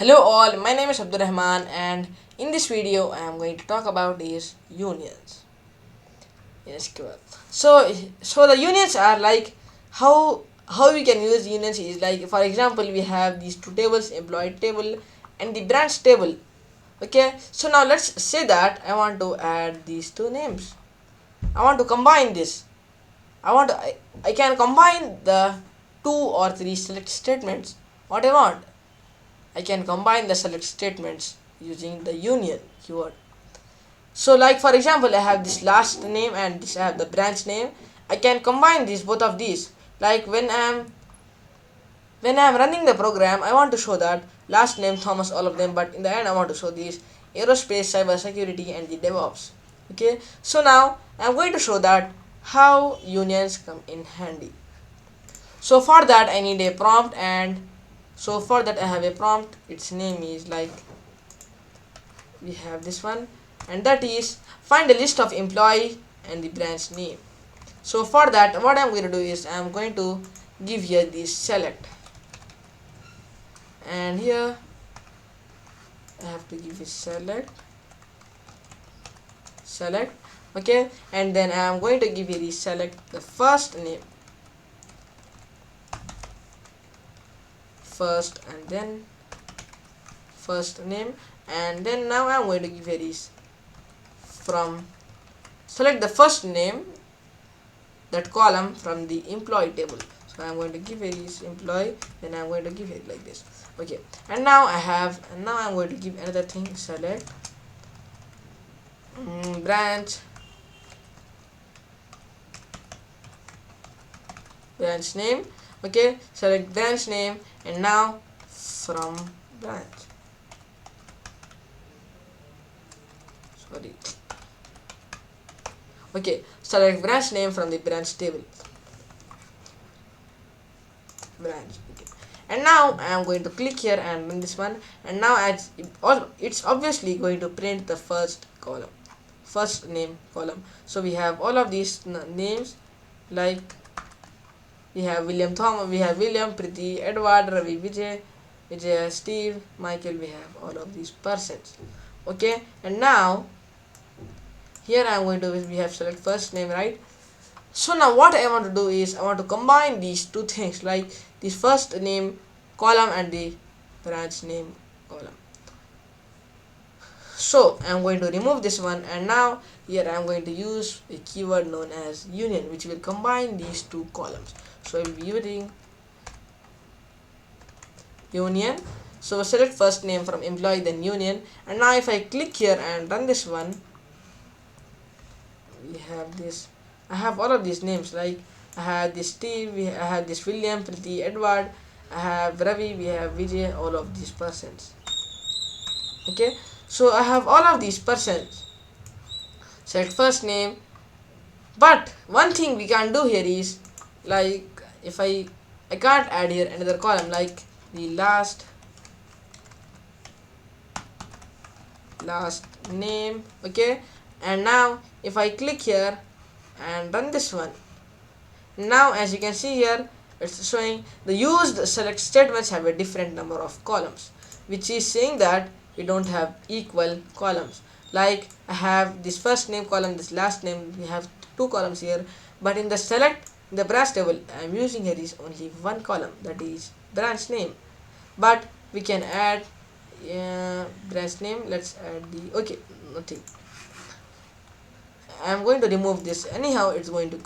Hello all, my name is Abdurrahman and in this video I am going to talk about is unions in SQL. So the unions are like how we can use unions is like, for example, we have these two tables, employee table and the branch table. Okay, so now let's say that I want to add these two names. I want to combine this. I can combine the two or three select statements what I want. I can combine the select statements using the union keyword. So like for example, I have this last name and this I have the branch name. I can combine these both of these. Like when I'm running the program, I want to show that last name Thomas, all of them, but in the end I want to show these aerospace, cyber security and the DevOps. Okay, so now I'm going to show that how unions come in handy. So for that I need a prompt, and so for that I have a prompt. Its name is like, we have this one, and that is find a list of employee and the branch name. So for that what I'm going to do is I'm going to give here this select, and here I have to give a select. Okay, and then I'm going to give here the select the first name first, and then first name, and then now I'm going to give here is from select the first name, that column from the employee table. So I'm going to give it is employee, then I'm going to give it like this. Okay, and now I'm going to give another thing, select branch name. Okay, select branch name, and now from branch, sorry, okay, select branch name from the branch table, branch. Okay, and now I am going to click here and run this one, and now it's obviously going to print the first name column. So we have all of these names, like we have William Thomas, we have William, Priti, Edward, Ravi, Vijay, Steve, Michael. We have all of these persons. Okay, and now here I am going to, we have select first name, right? So now what I want to do is I want to combine these two things, like this first name column and the branch name column. So I am going to remove this one, and now here I am going to use a keyword known as union, which will combine these two columns. So I will be using union. So select first name from employee, then union, and now if I click here and run this one, we have this, I have all of these names, like I have this Steve, I have this William, Priti, Edward, I have Ravi, we have Vijay, all of these persons. Okay, so I have all of these persons. Select first name, but one thing we can do here is, like, if I can't add here another column, like the last name. Okay, and now if I click here and run this one, now as you can see here, it's showing the used select statements have a different number of columns, which is saying that we don't have equal columns. Like I have this first name column, this last name, we have two columns here, but in the select, in the branch table, I am using here is only one column, that is branch name. But we can add branch name. Let's add the, okay, nothing. I am going to remove this, anyhow it's going to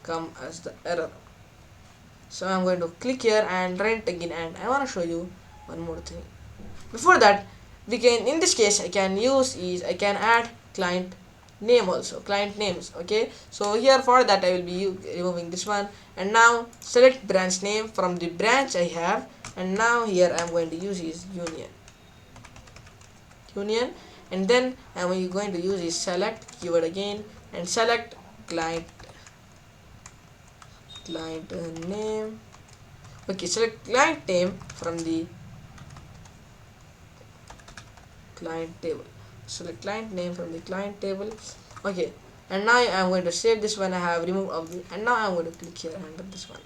come as the error. So I'm going to click here and run it again, and I want to show you one more thing. Before that, we can, in this case I can use is I can add client name also, client names. Okay, so here for that I will be removing this one, and now select branch name from the branch I have, and now here I'm going to use is union, and then I'm going to use is select keyword again, and select client name. Okay, select client name from the client table, select client name from the client table. Okay, and now I'm going to save this one. I have removed of the, and now I'm going to click here and run this one.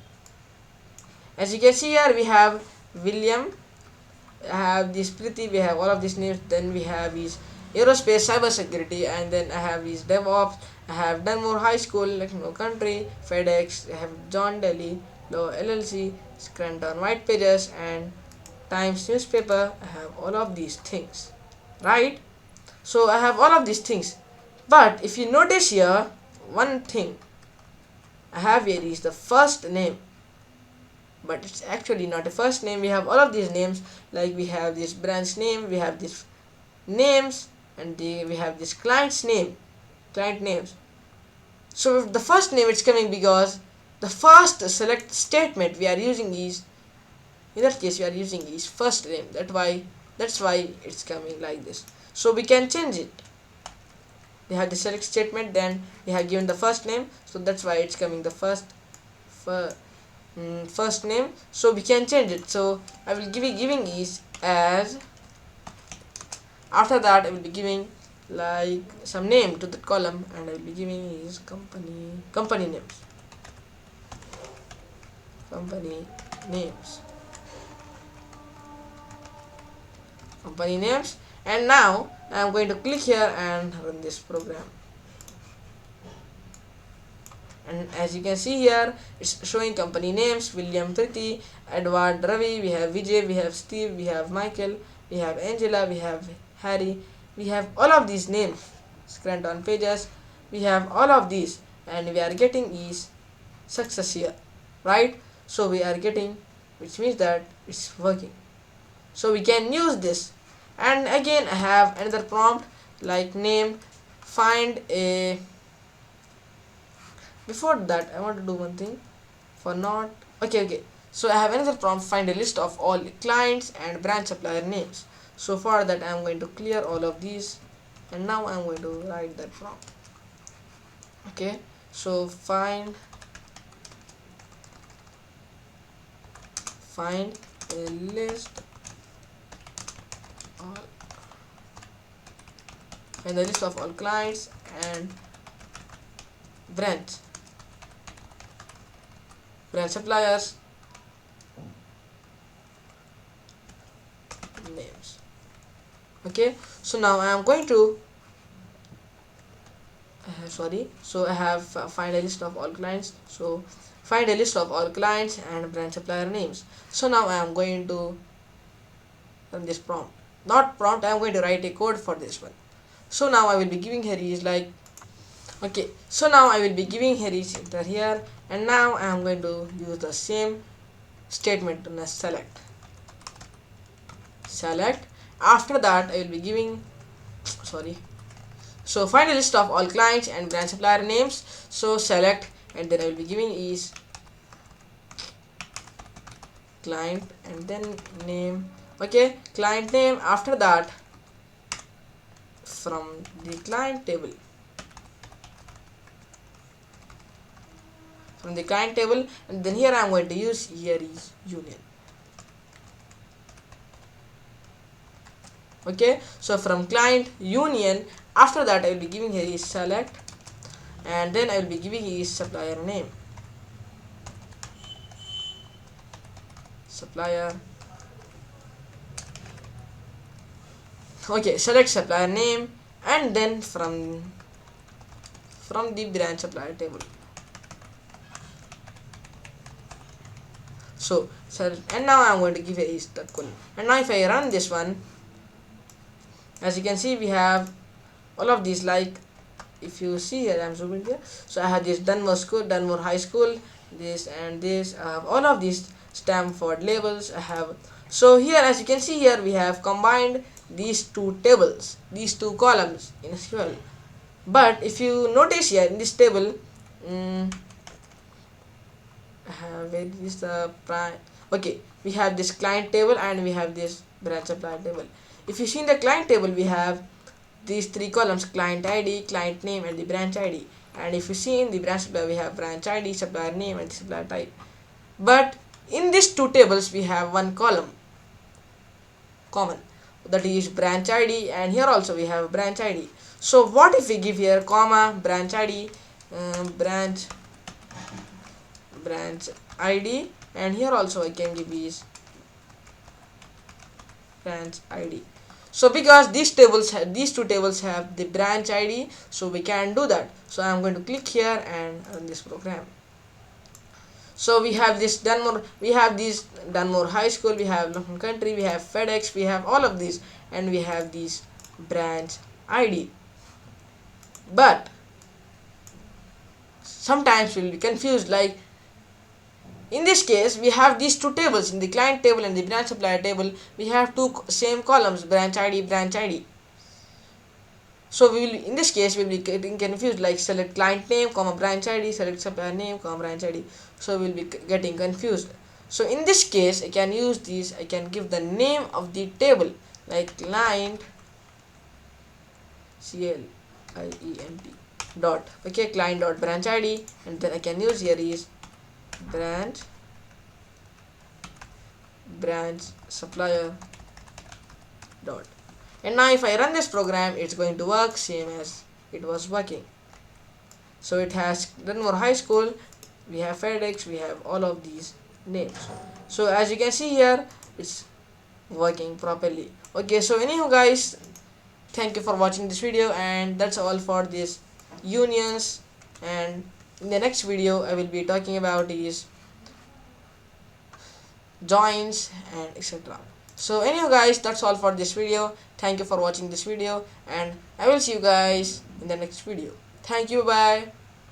As you can see here, we have William, I have this Priti, we have all of these names. Then we have is aerospace, cyber security, and then I have is DevOps. I have Dunmore High School, like no country, FedEx. I have John Daly, Law LLC, Scranton White Pages, and Times newspaper. I have all of these things, right? So I have all of these things. But if you notice here, one thing I have here is the first name, but it's actually not a first name. We have all of these names, like we have this branch name, we have these names, and we have this client's name, client names. So the first name it's coming because the first select statement we are using is, in that case we are using is first name. That's why it's coming like this. So we can change it. We have the select statement, then we have given the first name, so that's why it's coming the first name. So we can change it. So I will giving is as. After that I will be giving like some name to the column, and I will be giving is company names, company names, company names. And now I am going to click here and run this program. And as you can see here, it's showing company names: William, Priti, Edward, Ravi, we have Vijay, we have Steve, we have Michael, we have Angela, we have Harry, we have all of these names. Scranton pages, we have all of these, and we are getting is success here, right? So we are getting, which means that it's working. So we can use this. And again I have another prompt like name, find a. Before that I want to do one thing for not. Okay, so I have another prompt, find a list of all clients and branch supplier names. So for that I am going to clear all of these, and now I am going to write that prompt. Okay, so find a list all find the list of all clients and branch suppliers names. Okay, so now I am going to so I have find a list of all clients. So find a list of all clients and branch supplier names. So now I am going to run this prompt. Not prompt, I am going to write a code for this one. So now I will be giving here is like, okay, so now I will be giving here is enter here, and now I am going to use the same statement to select. After that I will be giving so find a list of all clients and branch supplier names. So select, and then I will be giving is client and then name. Okay, client name. After that, from the client table, and then here I am going to use here is union. Okay, so from client union, after that I will be giving here is select, and then I will be giving is supplier name, okay, select supplier name, and then from the branch supplier table. So and now I am going to give a is the column, and now if I run this one, as you can see we have all of these. Like if you see here, I am zooming here, so I have this Dunmore High School, this and this. I have all of these Stanford labels. I have, so here as you can see here we have combined these two tables, these two columns in SQL. But if you notice here in this table, where is the prime? Okay, we have this client table and we have this branch supplier table. If you see in the client table, we have these three columns: client ID, client name, and the branch ID. And if you see in the branch supplier, we have branch ID, supplier name, and the supplier type. But in these two tables, we have one column common, that is branch ID, and here also we have branch ID. So what if we give here comma branch ID, branch ID, and here also I can give is branch ID. So because these two tables have the branch ID, so we can do that. So I'm going to click here and run this program. So we have this Dunmore, we have these Dunmore High School, we have London Country, we have FedEx, we have all of these, and we have these branch ID. But sometimes we'll be confused, like in this case we have these two tables, in the client table and the branch supplier table we have two same columns, branch ID, branch ID. So we will, in this case we will be getting confused, like select client name comma branch ID, select supplier name comma branch ID. So we will be getting confused. So in this case I can use these, I can give the name of the table like client client dot, okay, client dot branch ID, and then I can use here is branch supplier dot. And now if I run this program, it's going to work same as it was working. So it has Dunmore High School, we have FedEx, we have all of these names. So as you can see here, it's working properly. Okay, so anyhow guys, thank you for watching this video, and that's all for this unions. And in the next video I will be talking about is joins and etc. So anyhow guys, that's all for this video. Thank you for watching this video, and I will see you guys in the next video. Thank you, bye.